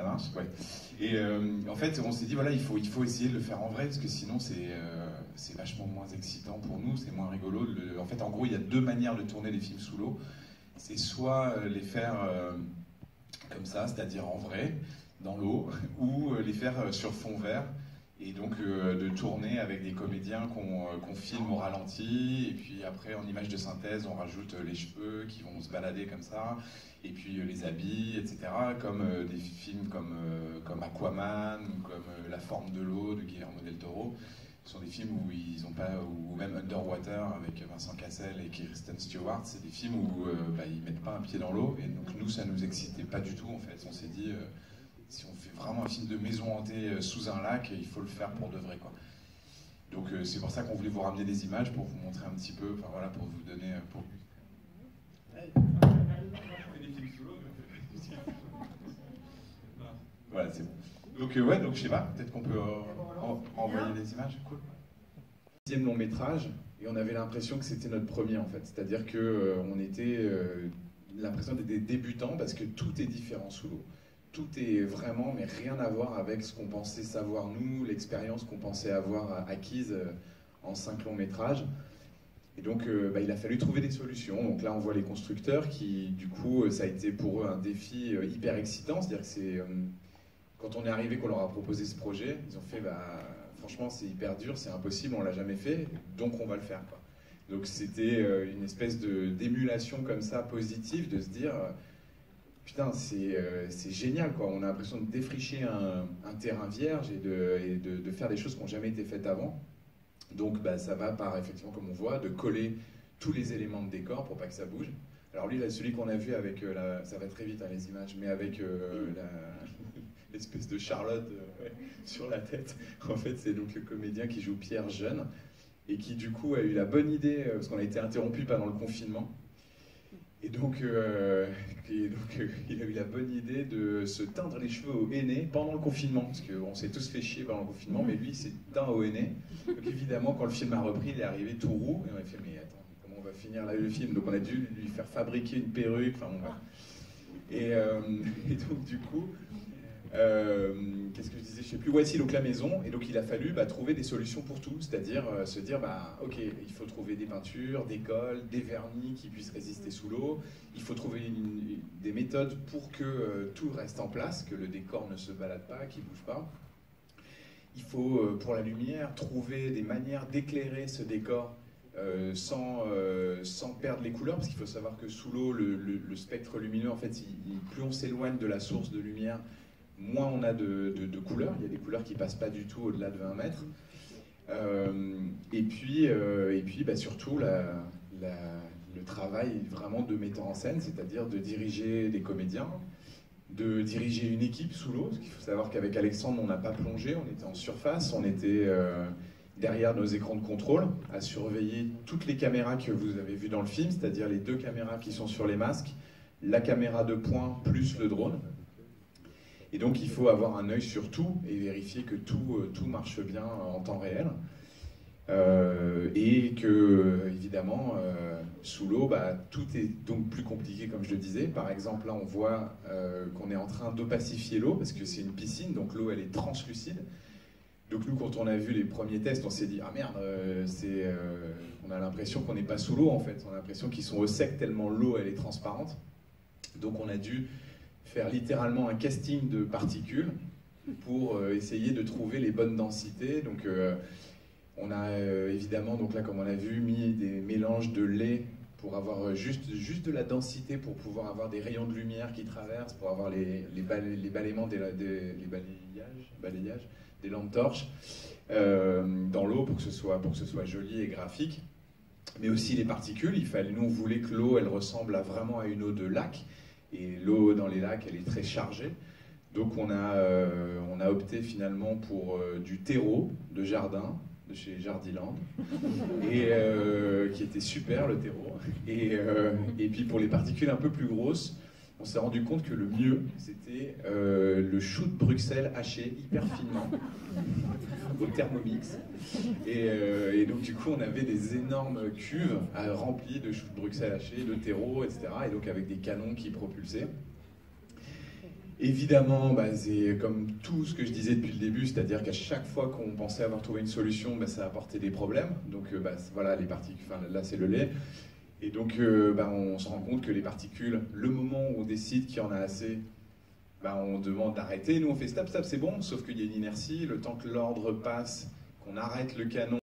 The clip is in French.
Ça marche, ouais. Et en fait, on s'est dit, voilà, il faut essayer de le faire en vrai, parce que sinon, c'est vachement moins excitant pour nous, c'est moins rigolo. En fait, en gros, il y a deux manières de tourner des films sous l'eau. C'est soit les faire comme ça, c'est-à-dire en vrai, dans l'eau, ou les faire sur fond vert, et donc de tourner avec des comédiens qu'on filme au ralenti, et puis après, en image de synthèse, on rajoute les cheveux qui vont se balader comme ça, et puis les habits, etc. Comme des films comme Aquaman, ou comme La forme de l'eau de Guillermo del Toro. Ce sont des films où ils ont pas, ou même Underwater avec Vincent Cassel et Kristen Stewart, c'est des films où ils mettent pas un pied dans l'eau, et donc nous ça nous excitait pas du tout en fait. On s'est dit si on fait vraiment un film de maison hantée sous un lac, il faut le faire pour de vrai quoi. Donc c'est pour ça qu'on voulait vous ramener des images pour vous montrer un petit peu, enfin voilà, pour vous donner pour... Voilà, c'est bon. Donc ouais, donc je sais pas, peut-être qu'on peut envoyer des images, cool. Deuxième long métrage, et on avait l'impression que c'était notre premier en fait, c'est-à-dire que on était l'impression d'être des débutants parce que tout est différent sous l'eau. Tout est vraiment, mais rien à voir avec ce qu'on pensait savoir nous, l'expérience qu'on pensait avoir acquise en 5 longs métrages. Et donc il a fallu trouver des solutions. Donc là on voit les constructeurs qui, du coup, ça a été pour eux un défi hyper excitant, c'est-à-dire que c'est... Quand on est arrivé, qu'on leur a proposé ce projet, ils ont fait franchement c'est hyper dur, c'est impossible, on l'a jamais fait, donc on va le faire quoi. Donc c'était une espèce d'émulation comme ça positive, de se dire putain c'est génial quoi, on a l'impression de défricher un terrain vierge et de faire des choses qui n'ont jamais été faites avant. Donc ça va par effectivement, comme on voit, de coller tous les éléments de décor pour pas que ça bouge. Alors lui, là, celui qu'on a vu avec ça va très vite hein, les images, mais avec l'espèce de Charlotte sur la tête. En fait, c'est donc le comédien qui joue Pierre Jeune et qui du coup a eu la bonne idée, parce qu'on a été interrompu pendant le confinement, et donc, il a eu la bonne idée de se teindre les cheveux au henné pendant le confinement, parce qu'on s'est tous fait chier pendant le confinement, mais lui il s'est teint au henné. Donc évidemment, quand le film a repris, il est arrivé tout roux, et on a fait mais attends, comment on va finir là le film? Donc on a dû lui faire fabriquer une perruque, enfin bon, voilà. Et donc du coup, qu'est-ce que je disais, je sais plus, ouais si, donc la maison, et donc il a fallu trouver des solutions pour tout, c'est-à-dire se dire ok, il faut trouver des peintures, des colles, des vernis qui puissent résister sous l'eau, il faut trouver des méthodes pour que tout reste en place, que le décor ne se balade pas, qu'il bouge pas. Il faut, pour la lumière, trouver des manières d'éclairer ce décor sans perdre les couleurs, parce qu'il faut savoir que sous l'eau, le spectre lumineux, en fait, plus on s'éloigne de la source de lumière, moins on a de couleurs. Il y a des couleurs qui ne passent pas du tout au-delà de 20 mètres. Et puis surtout, le travail vraiment de metteur en scène, c'est-à-dire de diriger des comédiens, de diriger une équipe sous l'eau. Il faut savoir qu'avec Alexandre, on n'a pas plongé, on était en surface, on était derrière nos écrans de contrôle, à surveiller toutes les caméras que vous avez vues dans le film, c'est-à-dire les 2 caméras qui sont sur les masques, la caméra de point plus le drone. Et donc il faut avoir un œil sur tout et vérifier que tout marche bien en temps réel. Et que, évidemment, sous l'eau, tout est donc plus compliqué, comme je le disais. Par exemple, là, on voit qu'on est en train d'opacifier l'eau, parce que c'est une piscine, donc l'eau, elle est translucide. Donc nous, quand on a vu les premiers tests, on s'est dit « Ah merde, on a l'impression qu'on n'est pas sous l'eau, en fait. On a l'impression qu'ils sont au sec tellement l'eau, elle est transparente. » Donc on a dû faire littéralement un casting de particules pour essayer de trouver les bonnes densités. Donc on a évidemment, donc là comme on a vu, mis des mélanges de lait pour avoir juste de la densité, pour pouvoir avoir des rayons de lumière qui traversent, pour avoir les balayements balayages des lampes torches dans l'eau pour que ce soit joli et graphique. Mais aussi les particules, nous on voulait que l'eau elle ressemble vraiment à une eau de lac, et l'eau dans les lacs elle est très chargée. Donc on a opté finalement pour du terreau de jardin, de chez Jardiland, et qui était super le terreau. Et puis pour les particules un peu plus grosses, on s'est rendu compte que le mieux c'était le chou de Bruxelles haché hyper finement au Thermomix. Et donc du coup on avait des énormes cuves remplies de chou de Bruxelles haché, de terreau, etc. Et donc avec des canons qui propulsaient. Évidemment, c'est comme tout ce que je disais depuis le début, c'est-à-dire qu'à chaque fois qu'on pensait avoir trouvé une solution, ça apportait des problèmes. Donc voilà, les particules, là c'est le lait. Et donc on se rend compte que les particules, le moment où on décide qu'il y en a assez, on demande d'arrêter. Nous on fait stop, stop, c'est bon, sauf qu'il y a une inertie, le temps que l'ordre passe, qu'on arrête le canon.